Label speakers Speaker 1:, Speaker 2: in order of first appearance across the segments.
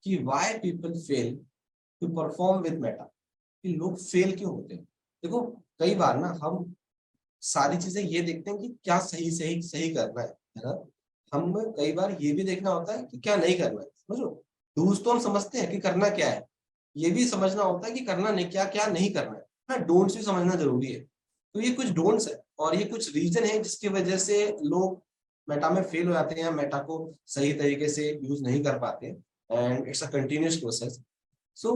Speaker 1: कि why people fail to perform with Meta, कि लोग फेल क्यों होते हैं। देखो कई बार ना हम सारी चीजें ये देखते हैं कि क्या सही सही सही करना है ना। हम कई बार ये भी देखना होता है कि क्या नहीं करना है, समझो। डूज तो हम समझते हैं कि करना क्या है, ये भी समझना होता है कि करना नहीं क्या क्या नहीं करना है ना। डोंट्स भी समझना जरूरी है। तो ये कुछ डोंट्स है और ये कुछ रीजन है जिसकी वजह से लोग मेटा में फेल हो जाते हैं, मेटा को सही तरीके से यूज नहीं कर पाते हैं and it's a continuous process. So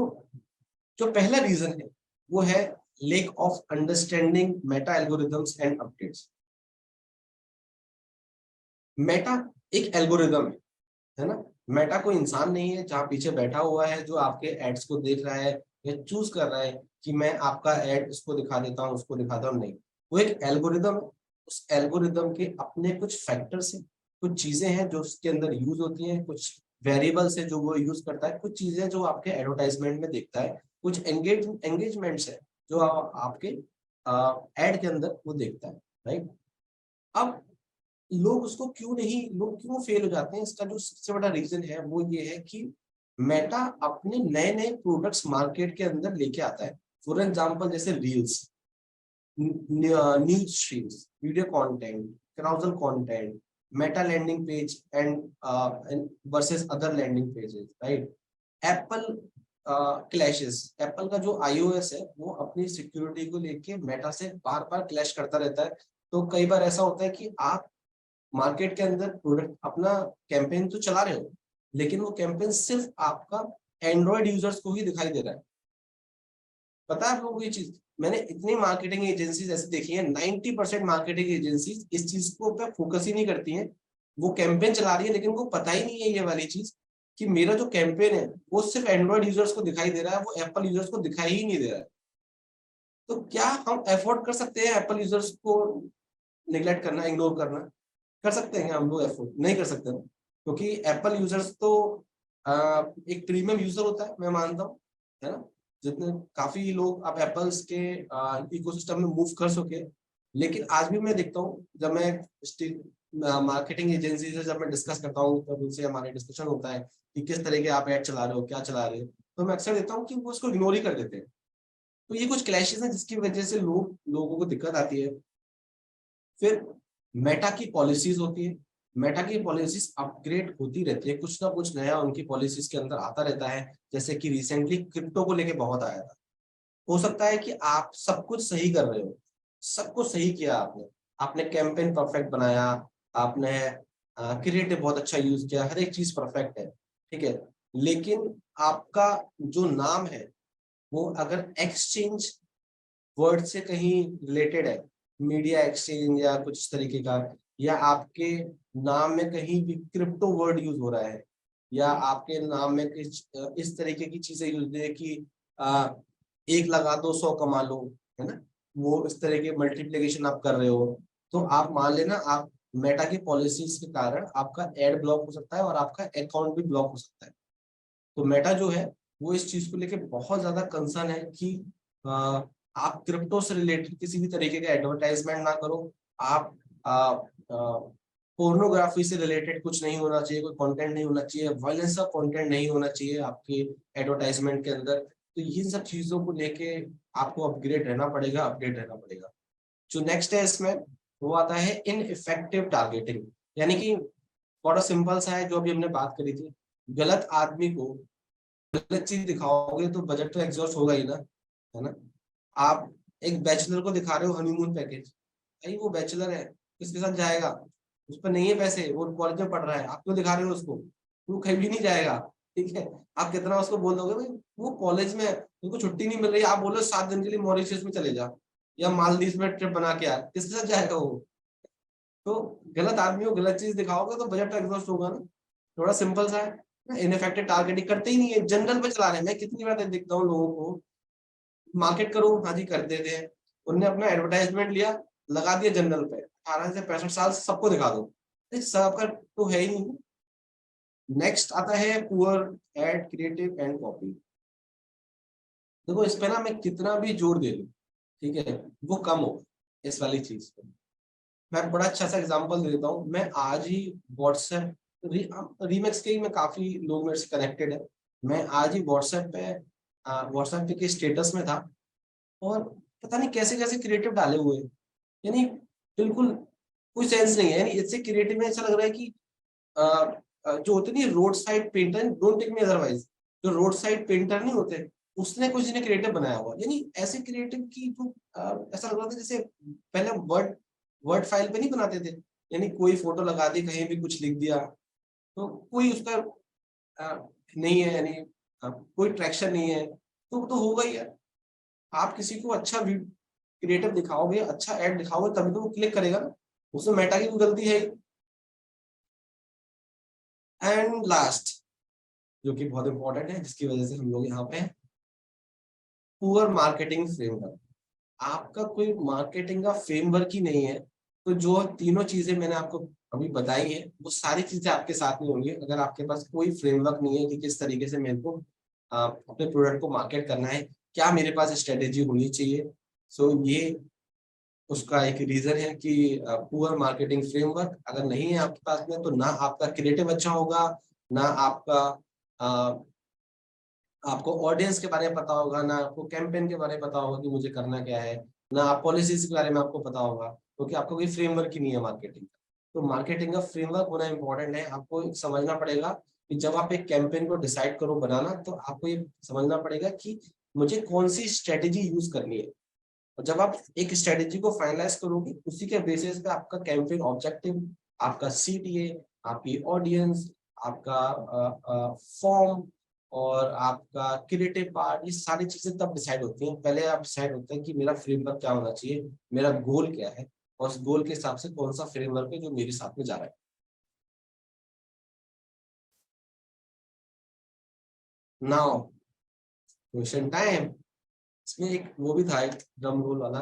Speaker 1: जो पहला रीजन है वो है lack of understanding meta algorithms and updates। Meta एक एल्गोरिदम है ना। मेटा कोई इंसान नहीं है जहां पीछे बैठा हुआ है जो आपके एड्स को देख रहा है या चूज कर रहा है कि मैं आपका एड इसको दिखा देता हूँ उसको दिखाता हूँ, नहीं। वो एक एल्गोरिदम है। उस एल्गोरिदम के अपने कुछ फैक्टर्स हैं, कुछ चीजें हैं जो उसके अंदर यूज होती हैं, कुछ वेरिएबल्स है जो वो यूज करता है, कुछ चीजें जो आपके एडवर्टाइजमेंट में देखता है, कुछ एंगेजमेंट्स है जो आपके एड के अंदर वो देखता है, राइट। अब लोग क्यों फेल हो जाते हैं, इसका जो सबसे बड़ा रीजन है वो ये है कि मेटा अपने नए नए प्रोडक्ट्स मार्केट के अंदर लेके आता है। फॉर एग्जांपल जैसे reels, news streams, video content, carousel content, Meta landing page and versus other landing pages, right. Apple clashes, Apple का जो iOS है वो अपनी सिक्योरिटी को लेके मेटा से बार बार क्लैश करता रहता है। तो कई बार ऐसा होता है कि आप मार्केट के अंदर प्रोडक्ट अपना कैंपेन तो चला रहे हो, लेकिन वो कैंपेन सिर्फ आपका एंड्रॉयड यूजर्स को ही दिखाई दे रहा है। पता है आप लोगों को ये चीज, मैंने इतनी मार्केटिंग एजेंसीज ऐसी देखी है, 90% मार्केटिंग एजेंसीज इस चीज को पे फोकस ही नहीं करती हैं। वो कैंपेन चला रही है लेकिन वो पता ही नहीं है ये वाली चीज कि मेरा जो कैंपेन है वो सिर्फ एंड्रॉयड यूजर्स को दिखाई दे रहा है, वो एप्पल यूजर्स को दिखाई ही नहीं दे रहा है। तो क्या हम एफोर्ड कर सकते हैं एप्पल यूजर्स को निगलेक्ट करना, इग्नोर करना? कर सकते हैं हम लोग? एफोर्ड नहीं कर सकते ना, क्योंकि एप्पल यूजर्स तो एक प्रीमियम यूजर होता है, मैं मानता हूँ, है ना। जितने काफी लोग अब एप्पल्स के इकोसिस्टम में मूव कर सके। लेकिन आज भी मैं देखता हूँ जब मैं मार्केटिंग एजेंसी से जब मैं डिस्कस करता हूँ तब उनसे हमारे डिस्कशन होता है कि किस तरह के आप ऐड चला रहे हो, क्या चला रहे हो, तो मैं अक्सर देता हूँ कि वो उसको इग्नोर ही कर देते हैं। तो ये कुछ क्लैशेस हैं जिसकी वजह से लोगों को दिक्कत आती है। फिर मेटा की पॉलिसीज होती है, मेटा की पॉलिसीज अपग्रेड होती रहती है, कुछ ना कुछ नया उनकी पॉलिसीज के अंदर आता रहता है। जैसे कि रिसेंटली क्रिप्टो को लेके बहुत आया था। हो सकता है कि आप सब कुछ सही कर रहे हो, सब कुछ सही किया आपने, आपने कैंपेन परफेक्ट बनाया, आपने क्रिएटिव बहुत अच्छा यूज किया, हर एक चीज परफेक्ट है, ठीक है। लेकिन आपका जो नाम है वो अगर एक्सचेंज वर्ड से कहीं रिलेटेड है, मीडिया एक्सचेंज या कुछ इस तरीके का, या आपके नाम में कहीं भी क्रिप्टो वर्ड यूज हो रहा है, या आपके नाम में कुछ इस तरीके की चीजें यूज होती है कि एक लगा दो 100 कमा लो, है ना। वो इस तरह के मल्टीप्लीकेशन आप कर रहे हो, तो आप मान लेना आप मेटा की पॉलिसीज के कारण आपका एड ब्लॉक हो सकता है और आपका अकाउंट भी ब्लॉक हो सकता है। तो मेटा जो है वो इस चीज को लेके बहुत ज्यादा कंसर्न है कि आप क्रिप्टो से रिलेटेड किसी भी तरीके का एडवर्टाइजमेंट ना करो। आप पोर्नोग्राफी से रिलेटेड कुछ नहीं होना चाहिए, कोई कंटेंट नहीं होना चाहिए, वायलेंस का कंटेंट नहीं होना चाहिए आपके एडवर्टाइजमेंट के अंदर। तो इन सब चीजों को लेके आपको अपग्रेड रहना पड़ेगा, अपडेट रहना पड़ेगा। जो नेक्स्ट है इसमें वो आता है इनइफेक्टिव टारगेटिंग, यानी कि बड़ा सिंपल सा है जो अभी हमने बात करी थी। गलत आदमी को गलत चीज दिखाओगे तो बजट तो एग्जॉस्ट होगा ही ना, है ना। आप एक बैचलर को दिखा रहे हो हनीमून पैकेज, भाई वो बैचलर है, किसके साथ जाएगा? उस पर नहीं है पैसे, वो कॉलेज में पढ़ रहा है, आप क्यों दिखा रहे हो उसको? वो कहीं भी नहीं जाएगा, ठीक है। आप कितना उसको बोल दोगे भाई वो कॉलेज में उनको छुट्टी नहीं मिल रही, आप बोलो 7 दिन के लिए मॉरिशस में चले जा या मालदीव में ट्रिप बना के आ, किसके साथ जाएगा वो? तो गलत आदमी को गलत चीज दिखाओगे तो बजट एग्जॉस्ट होगा ना। थोड़ा सिंपल सा है। इनफेक्टिव टारगेटिंग करते ही नहीं है, जनरल पे चला रहे हैं। मैं कितनी बार देखता हूँ लोगों को, मार्केट करो, हाँ जी कर देते हैं। उनने अपना एडवर्टाइजमेंट लिया, लगा दिया जनरल पे, 18 से 65 साल सबको दिखा दो, सबका तो है ही नहीं। नेक्स्ट आता है poor ad creative and copy. देखो इस पे ना मैं कितना भी जोर दे लूं, ठीक है, वो कम हो इस वाली चीज पे। मैं बड़ा अच्छा सा एग्जांपल दे देता हूँ। मैं आज ही व्हाट्सएप रीमेक्स के ही मैं काफी लोग मेरे से कनेक्टेड है, मैं आज ही व्हाट्सएप पे के स्टेटस में था, और पता नहीं कैसे कैसे क्रिएटिव डाले हुए हैं, यानी बिल्कुल कोई सेंस नहीं है। यानी इससे क्रिएटिव में ऐसा लग रहा है कि जो होते नहीं road side painter, don't take me otherwise, जो रोड साइड पेंटर नहीं होते, उसने कुछ ने क्रिएटिव बनाया हुआ। यानी ऐसे क्रिएटिव की जो ऐसा लग रहा था जैसे पहले वर्ड वर्ड फाइल पे नहीं बनाते थे, यानी कोई फोटो लगा दी, कहीं भी कुछ लिख दिया, तो कोई उसका नहीं है, यानी कोई ट्रैक्शन नहीं है, तो होगा ही है। आप किसी को अच्छा क्रिएटिव दिखाओगे, अच्छा एड दिखाओगे, तभी तो वो क्लिक करेगा ना, उसमें मेटा की भी गलती है। एंड लास्ट, जो कि बहुत इंपॉर्टेंट है, जिसकी वजह से हम लोग यहाँ पे हैं, पुअर मार्केटिंग फ्रेमवर्क। आपका कोई मार्केटिंग का फ्रेमवर्क ही नहीं है, तो जो तीनों चीजें मैंने आपको अभी बताई है, वो सारी चीजें आपके साथ में होंगी अगर आपके पास कोई फ्रेमवर्क नहीं है कि किस तरीके से मेरे को अपने प्रोडक्ट को मार्केट करना है, क्या मेरे पास स्ट्रेटेजी होनी चाहिए। सो ये उसका एक रीजन है कि पुअर मार्केटिंग फ्रेमवर्क अगर नहीं है आपके पास में, तो ना आपका क्रिएटिव अच्छा होगा, ना आपका आपको ऑडियंस के बारे में पता होगा, ना आपको कैंपेन के बारे में पता होगा कि मुझे करना क्या है, ना आप पॉलिसीज के बारे में आपको पता होगा, क्योंकि आपको कोई फ्रेमवर्क ही नहीं है मार्केटिंग का। तो मार्केटिंग का फ्रेमवर्क होना इंपॉर्टेंट है। आपको समझना पड़ेगा कि जब आप एक कैंपेन को डिसाइड करो बनाना, तो आपको ये समझना पड़ेगा कि मुझे कौन सी स्ट्रेटेजी यूज करनी है। और जब आप एक स्ट्रेटेजी को फाइनलाइज करोगे, उसी के बेसिस पे आपका कैंपेन ऑब्जेक्टिव, आपका सीटीए, आपकी ऑडियंस, आपका फॉर्म और आपका क्रिएटिव पार्ट, ये सारी चीजें तब डिसाइड होती हैं। पहले आप डिसाइड होते हैं कि मेरा फ्रेमवर्क क्या होना चाहिए, मेरा गोल क्या है, और उस गोल के हिसाब से कौन सा फ्रेमवर्क है जो मेरे साथ में जा रहा है। Now question time. इसमें एक वो भी था, एक ड्रम रोल वाला।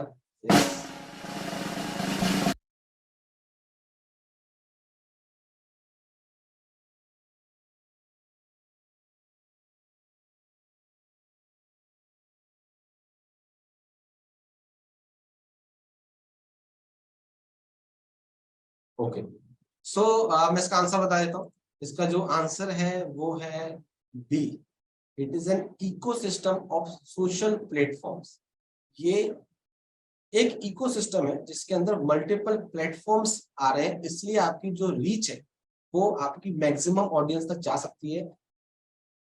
Speaker 1: ओके, सो मैं इसका आंसर बता देता हूँ। इसका जो आंसर है वो है B. It is an ecosystem of social platforms. ये एक इकोसिस्टम है जिसके अंदर मल्टीपल प्लेटफॉर्म्स आ रहे हैं, इसलिए आपकी जो रीच है वो आपकी मैक्सिमम ऑडियंस तक जा सकती है।